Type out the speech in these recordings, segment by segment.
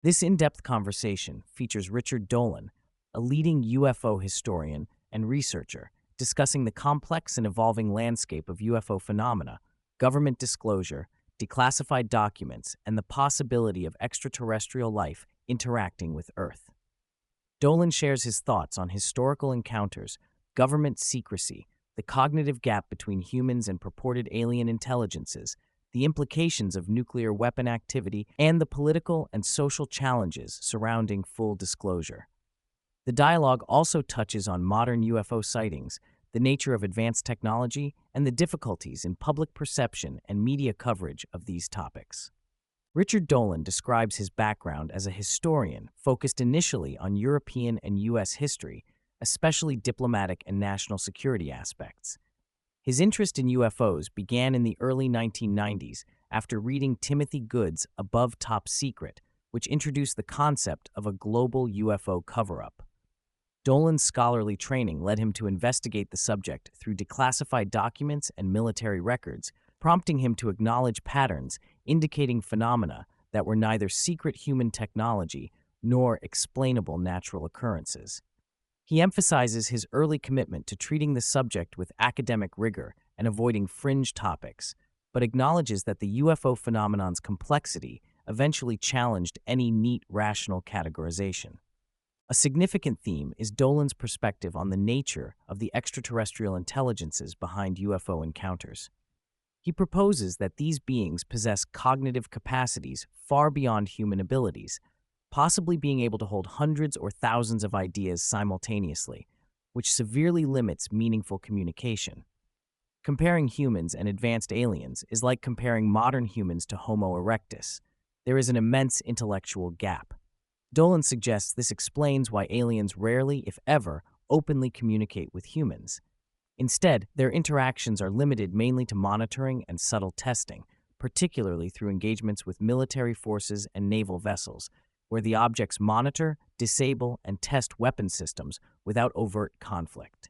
This in-depth conversation features Richard Dolan, a leading UFO historian and researcher, discussing the complex and evolving landscape of UFO phenomena, government disclosure, declassified documents, and the possibility of extraterrestrial life interacting with Earth. Dolan shares his thoughts on historical encounters, government secrecy, the cognitive gap between humans and purported alien intelligences, the implications of nuclear weapon activity, and the political and social challenges surrounding full disclosure. The dialogue also touches on modern UFO sightings, the nature of advanced technology, and the difficulties in public perception and media coverage of these topics. Richard Dolan describes his background as a historian focused initially on European and U.S. history, especially diplomatic and national security aspects. His interest in UFOs began in the early 1990s after reading Timothy Good's Above Top Secret, which introduced the concept of a global UFO cover-up. Dolan's scholarly training led him to investigate the subject through declassified documents and military records, prompting him to acknowledge patterns indicating phenomena that were neither secret human technology nor explainable natural occurrences. He emphasizes his early commitment to treating the subject with academic rigor and avoiding fringe topics, but acknowledges that the UFO phenomenon's complexity eventually challenged any neat, rational categorization. A significant theme is Dolan's perspective on the nature of the extraterrestrial intelligences behind UFO encounters. He proposes that these beings possess cognitive capacities far beyond human abilities, possibly being able to hold hundreds or thousands of ideas simultaneously, which severely limits meaningful communication. Comparing humans and advanced aliens is like comparing modern humans to Homo erectus. There is an immense intellectual gap. Dolan suggests this explains why aliens rarely, if ever, openly communicate with humans. Instead, their interactions are limited mainly to monitoring and subtle testing, particularly through engagements with military forces and naval vessels, where the objects monitor, disable, and test weapon systems without overt conflict.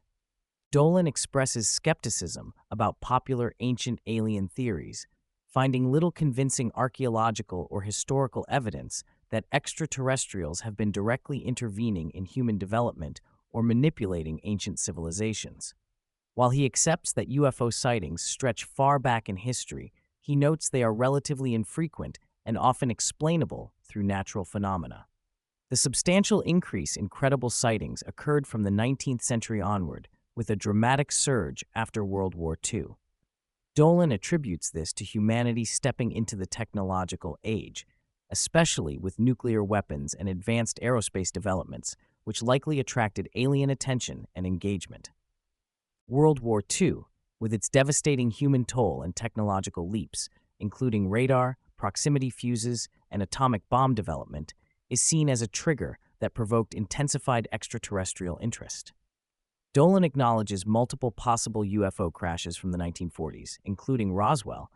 Dolan expresses skepticism about popular ancient alien theories, finding little convincing archaeological or historical evidence that extraterrestrials have been directly intervening in human development or manipulating ancient civilizations. While he accepts that UFO sightings stretch far back in history, he notes they are relatively infrequent and often explainable through natural phenomena. The substantial increase in credible sightings occurred from the 19th century onward, with a dramatic surge after World War II. Dolan attributes this to humanity stepping into the technological age, especially with nuclear weapons and advanced aerospace developments, which likely attracted alien attention and engagement. World War II, with its devastating human toll and technological leaps, including radar, proximity fuses, and atomic bomb development, is seen as a trigger that provoked intensified extraterrestrial interest. Dolan acknowledges multiple possible UFO crashes from the 1940s, including Roswell,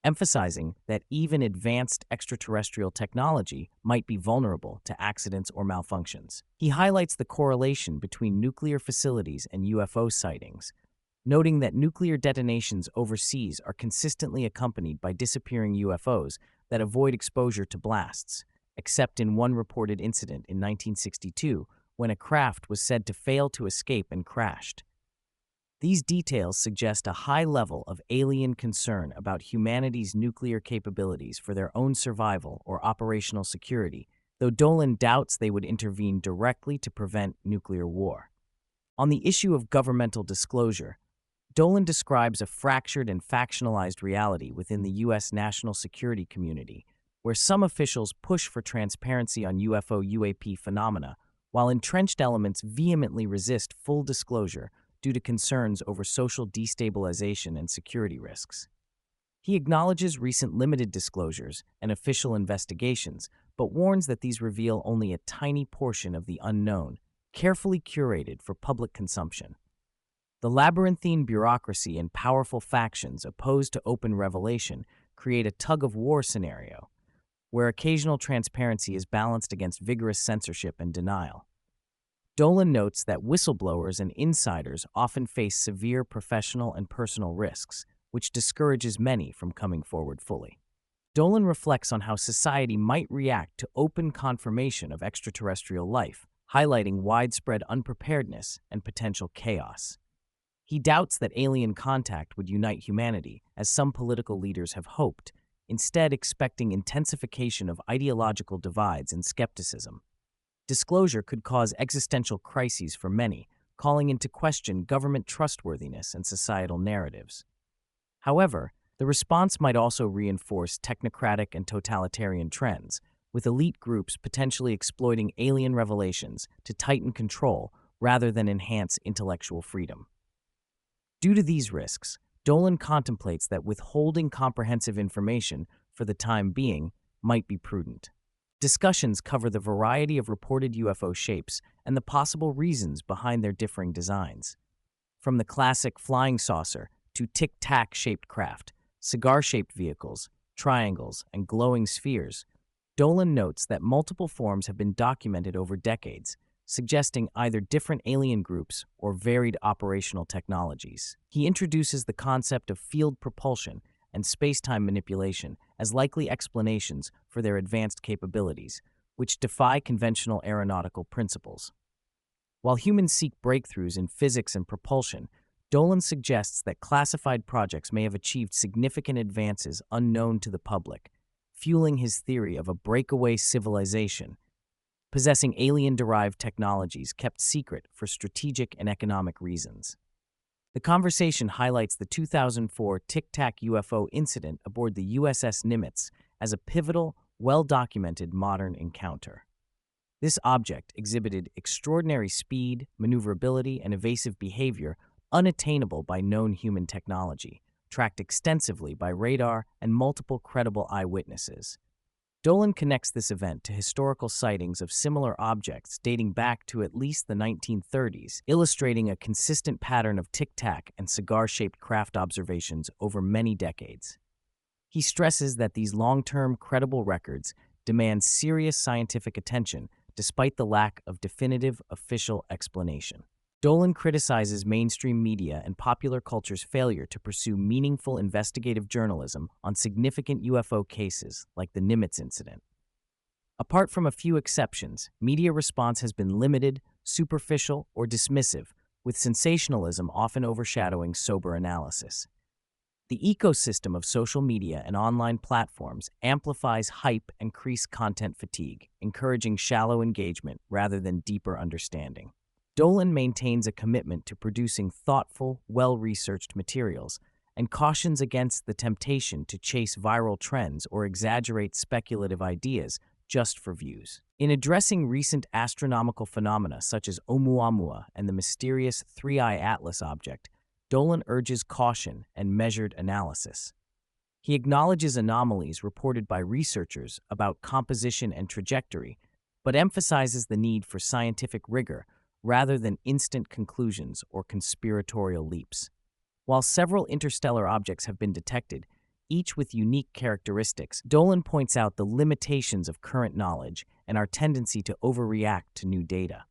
emphasizing that even advanced extraterrestrial technology might be vulnerable to accidents or malfunctions. He highlights the correlation between nuclear facilities and UFO sightings, noting that nuclear detonations overseas are consistently accompanied by disappearing UFOs that avoid exposure to blasts, except in one reported incident in 1962 when a craft was said to fail to escape and crashed. These details suggest a high level of alien concern about humanity's nuclear capabilities for their own survival or operational security, though Dolan doubts they would intervene directly to prevent nuclear war. On the issue of governmental disclosure, Dolan describes a fractured and factionalized reality within the U.S. national security community, where some officials push for transparency on UFO/UAP phenomena, while entrenched elements vehemently resist full disclosure due to concerns over social destabilization and security risks. He acknowledges recent limited disclosures and official investigations, but warns that these reveal only a tiny portion of the unknown, carefully curated for public consumption. The labyrinthine bureaucracy and powerful factions opposed to open revelation create a tug-of-war scenario, where occasional transparency is balanced against vigorous censorship and denial. Dolan notes that whistleblowers and insiders often face severe professional and personal risks, which discourages many from coming forward fully. Dolan reflects on how society might react to open confirmation of extraterrestrial life, highlighting widespread unpreparedness and potential chaos. He doubts that alien contact would unite humanity, as some political leaders have hoped, instead expecting intensification of ideological divides and skepticism. Disclosure could cause existential crises for many, calling into question government trustworthiness and societal narratives. However, the response might also reinforce technocratic and totalitarian trends, with elite groups potentially exploiting alien revelations to tighten control rather than enhance intellectual freedom. Due to these risks, Dolan contemplates that withholding comprehensive information for the time being might be prudent. Discussions cover the variety of reported UFO shapes and the possible reasons behind their differing designs. From the classic flying saucer to tic-tac-shaped craft, cigar-shaped vehicles, triangles, and glowing spheres, Dolan notes that multiple forms have been documented over decades, suggesting either different alien groups or varied operational technologies. He introduces the concept of field propulsion and space-time manipulation as likely explanations for their advanced capabilities, which defy conventional aeronautical principles. While humans seek breakthroughs in physics and propulsion, Dolan suggests that classified projects may have achieved significant advances unknown to the public, fueling his theory of a breakaway civilization, possessing alien-derived technologies kept secret for strategic and economic reasons. The conversation highlights the 2004 Tic-Tac UFO incident aboard the USS Nimitz as a pivotal, well-documented modern encounter. This object exhibited extraordinary speed, maneuverability, and evasive behavior unattainable by known human technology, tracked extensively by radar and multiple credible eyewitnesses. Dolan connects this event to historical sightings of similar objects dating back to at least the 1930s, illustrating a consistent pattern of tic-tac and cigar-shaped craft observations over many decades. He stresses that these long-term, credible records demand serious scientific attention despite the lack of definitive official explanation. Dolan criticizes mainstream media and popular culture's failure to pursue meaningful investigative journalism on significant UFO cases like the Nimitz incident. Apart from a few exceptions, media response has been limited, superficial, or dismissive, with sensationalism often overshadowing sober analysis. The ecosystem of social media and online platforms amplifies hype and increases content fatigue, encouraging shallow engagement rather than deeper understanding. Dolan maintains a commitment to producing thoughtful, well-researched materials and cautions against the temptation to chase viral trends or exaggerate speculative ideas just for views. In addressing recent astronomical phenomena such as Oumuamua and the mysterious Three-Eye Atlas object, Dolan urges caution and measured analysis. He acknowledges anomalies reported by researchers about composition and trajectory, but emphasizes the need for scientific rigor rather than instant conclusions or conspiratorial leaps. While several interstellar objects have been detected, each with unique characteristics, Dolan points out the limitations of current knowledge and our tendency to overreact to new data.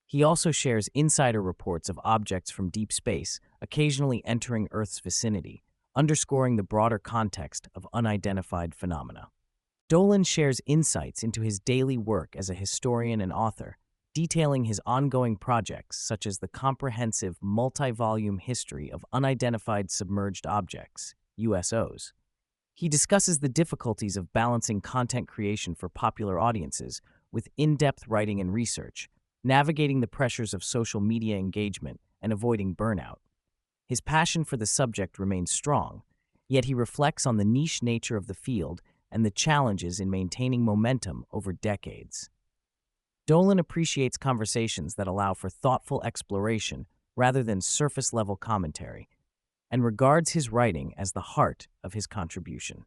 He also shares insider reports of objects from deep space, occasionally entering Earth's vicinity, underscoring the broader context of unidentified phenomena. Dolan shares insights into his daily work as a historian and author, detailing his ongoing projects such as the comprehensive multi-volume history of unidentified submerged objects, USOs. He discusses the difficulties of balancing content creation for popular audiences with in-depth writing and research, navigating the pressures of social media engagement and avoiding burnout. His passion for the subject remains strong, yet he reflects on the niche nature of the field and the challenges in maintaining momentum over decades. Dolan appreciates conversations that allow for thoughtful exploration rather than surface-level commentary, and regards his writing as the heart of his contribution.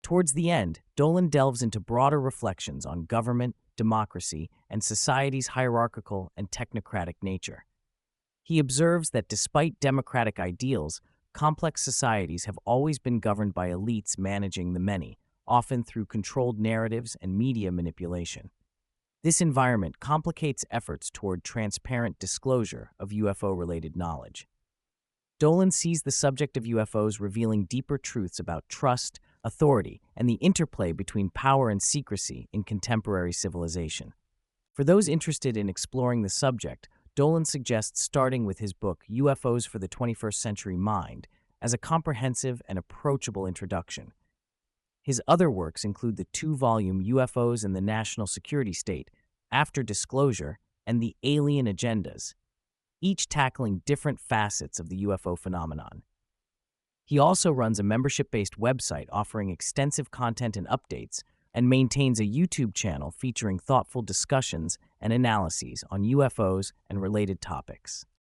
Towards the end, Dolan delves into broader reflections on government, democracy, and society's hierarchical and technocratic nature. He observes that despite democratic ideals, complex societies have always been governed by elites managing the many, often through controlled narratives and media manipulation. This environment complicates efforts toward transparent disclosure of UFO-related knowledge. Dolan sees the subject of UFOs revealing deeper truths about trust, authority, and the interplay between power and secrecy in contemporary civilization. For those interested in exploring the subject, Dolan suggests starting with his book UFOs for the 21st Century Mind as a comprehensive and approachable introduction. His other works include the two-volume UFOs and the National Security State, After Disclosure, and The Alien Agendas, each tackling different facets of the UFO phenomenon. He also runs a membership-based website offering extensive content and updates, and maintains a YouTube channel featuring thoughtful discussions and analyses on UFOs and related topics.